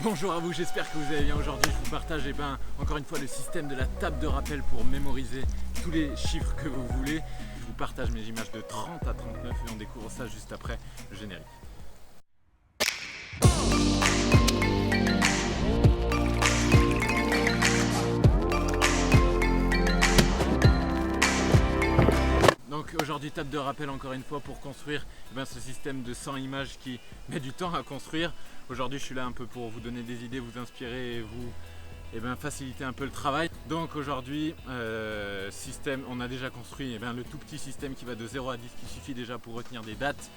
Bonjour à vous, j'espère que vous allez bien. Aujourd'hui je vous partage encore une fois le système de la table de rappel pour mémoriser tous les chiffres que vous voulez. Je vous partage mes images de 30 à 39 et on découvre ça juste après le générique. Donc aujourd'hui table de rappel encore une fois pour construire ce système de 100 images qui met du temps à construire. Aujourd'hui je suis là un peu pour vous donner des idées, vous inspirer et vous faciliter un peu le travail. Donc aujourd'hui système, on a déjà construit le tout petit système qui va de 0 à 10 qui suffit déjà pour retenir des dates.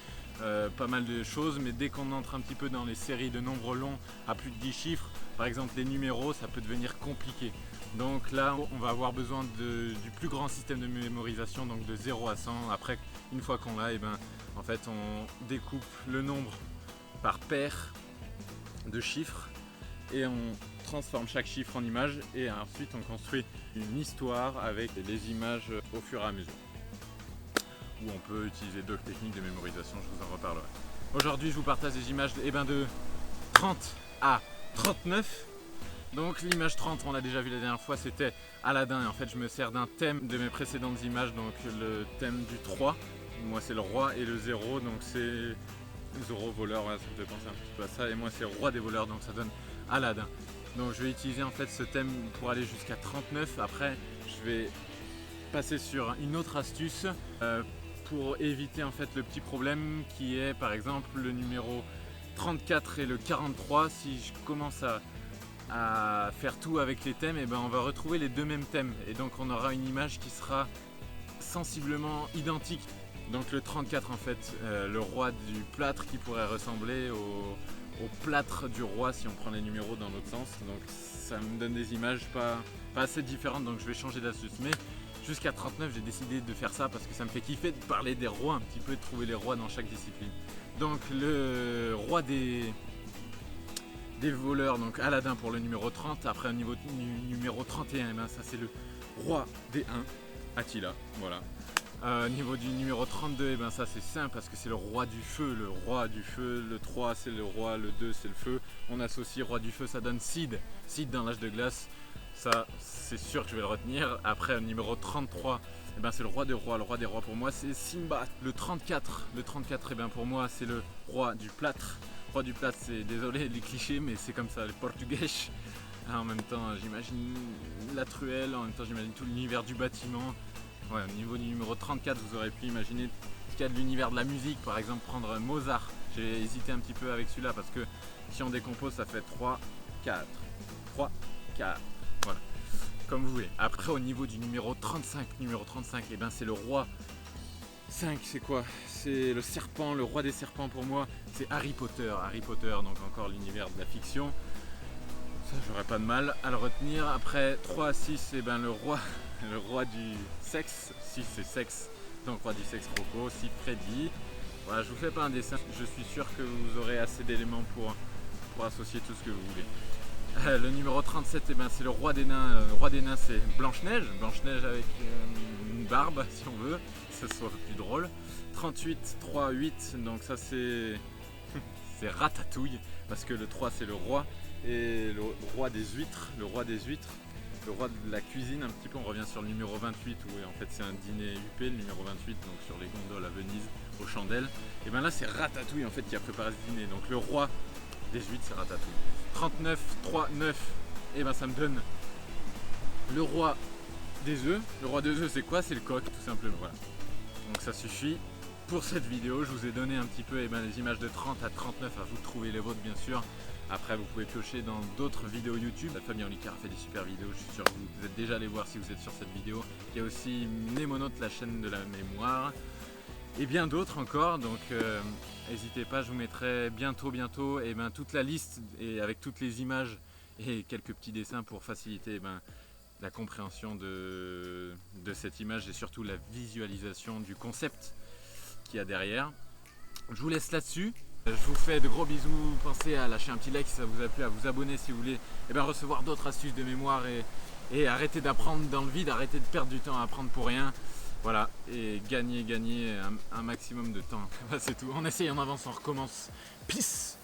Pas mal de choses, mais dès qu'on entre un petit peu dans les séries de nombres longs à plus de 10 chiffres, par exemple les numéros, ça peut devenir compliqué. Donc là on va avoir besoin du plus grand système de mémorisation, donc de 0 à 100. Après, une fois qu'on l'a, en fait on découpe le nombre par paire de chiffres et on transforme chaque chiffre en image et ensuite on construit une histoire avec les images au fur et à mesure. Où on peut utiliser d'autres techniques de mémorisation, je vous en reparlerai. Aujourd'hui je vous partage des images de 30 à 39. Donc l'image 30, on l'a déjà vu la dernière fois, c'était Aladdin et en fait je me sers d'un thème de mes précédentes images, donc le thème du 3, moi c'est le roi, et le 0, donc c'est 0 voleur, voilà, ça me fait penser un petit peu à ça, et moi c'est roi des voleurs, donc ça donne Aladdin. Donc je vais utiliser en fait ce thème pour aller jusqu'à 39, après je vais passer sur une autre astuce pour éviter en fait le petit problème qui est par exemple le numéro 34 et le 43. Si je commence à faire tout avec les thèmes, on va retrouver les deux mêmes thèmes et donc on aura une image qui sera sensiblement identique. Donc le 34 en fait, le roi du plâtre qui pourrait ressembler au plâtre du roi si on prend les numéros dans l'autre sens. Donc ça me donne des images pas assez différentes, donc je vais changer d'astuce. Mais jusqu'à 39 j'ai décidé de faire ça parce que ça me fait kiffer de parler des rois un petit peu, de trouver les rois dans chaque discipline. Donc le roi des voleurs, donc Aladdin pour le numéro 30. Après au niveau numéro 31, ça c'est le roi des 1, Attila, voilà. Au niveau du numéro 32, ça c'est simple parce que c'est le roi du feu, le 3 c'est le roi, le 2 c'est le feu. On associe roi du feu, ça donne Sid dans l'âge de glace. Ça c'est sûr que je vais le retenir. Après au numéro 33, c'est le roi des rois pour moi c'est Simba. Le 34 pour moi c'est le roi du plâtre. Roi du plâtre, c'est désolé les clichés mais c'est comme ça, les portugais. En même temps j'imagine la truelle, en même temps j'imagine tout l'univers du bâtiment. Ouais, au niveau du numéro 34, vous aurez pu imaginer ce qu'il y a de l'univers de la musique, par exemple prendre Mozart. J'ai hésité un petit peu avec celui-là parce que si on décompose ça fait 3, 4, 3, 4, voilà, comme vous voulez. Après au niveau du numéro 35, c'est le roi 5, c'est quoi? C'est le serpent, le roi des serpents pour moi, c'est Harry Potter, donc encore l'univers de la fiction. Ça j'aurais pas de mal à le retenir. Après 3 à 6, le roi du sexe, 6 c'est sexe, donc roi du sexe Rocco, 6 Freddy. Voilà, je vous fais pas un dessin, je suis sûr que vous aurez assez d'éléments pour associer tout ce que vous voulez. Le numéro 37, c'est le roi des nains. Le roi des nains c'est Blanche-Neige avec une barbe si on veut, que ce soit plus drôle. 38, 3, 8, donc ça c'est c'est Ratatouille, parce que le 3 c'est le roi, et le roi des huîtres, le roi de la cuisine un petit peu. On revient sur le numéro 28 où en fait c'est un dîner huppé, le numéro 28, donc sur les gondoles à Venise aux chandelles. Et là c'est Ratatouille en fait qui a préparé ce dîner, donc le roi des huîtres c'est Ratatouille. 39, 3, 9, ça me donne le roi des œufs. Le roi des œufs c'est quoi? C'est le coq tout simplement, voilà. Donc ça suffit pour cette vidéo, je vous ai donné un petit peu les images de 30 à 39, à vous de trouver les vôtres bien sûr. Après vous pouvez piocher dans d'autres vidéos YouTube. La famille Olicard a fait des super vidéos, je suis sûr que vous êtes déjà allé voir si vous êtes sur cette vidéo. Il y a aussi Mnémonote, la chaîne de la mémoire, et bien d'autres encore, donc n'hésitez pas, je vous mettrai bientôt toute la liste et avec toutes les images et quelques petits dessins pour faciliter la compréhension de cette image et surtout la visualisation du concept qu'il y a derrière. Je vous laisse là-dessus. Je vous fais de gros bisous, pensez à lâcher un petit like si ça vous a plu, à vous abonner si vous voulez recevoir d'autres astuces de mémoire et arrêter d'apprendre dans le vide, arrêter de perdre du temps à apprendre pour rien. Voilà, et gagner un maximum de temps. C'est tout, on essaye, on avance, on recommence. Peace!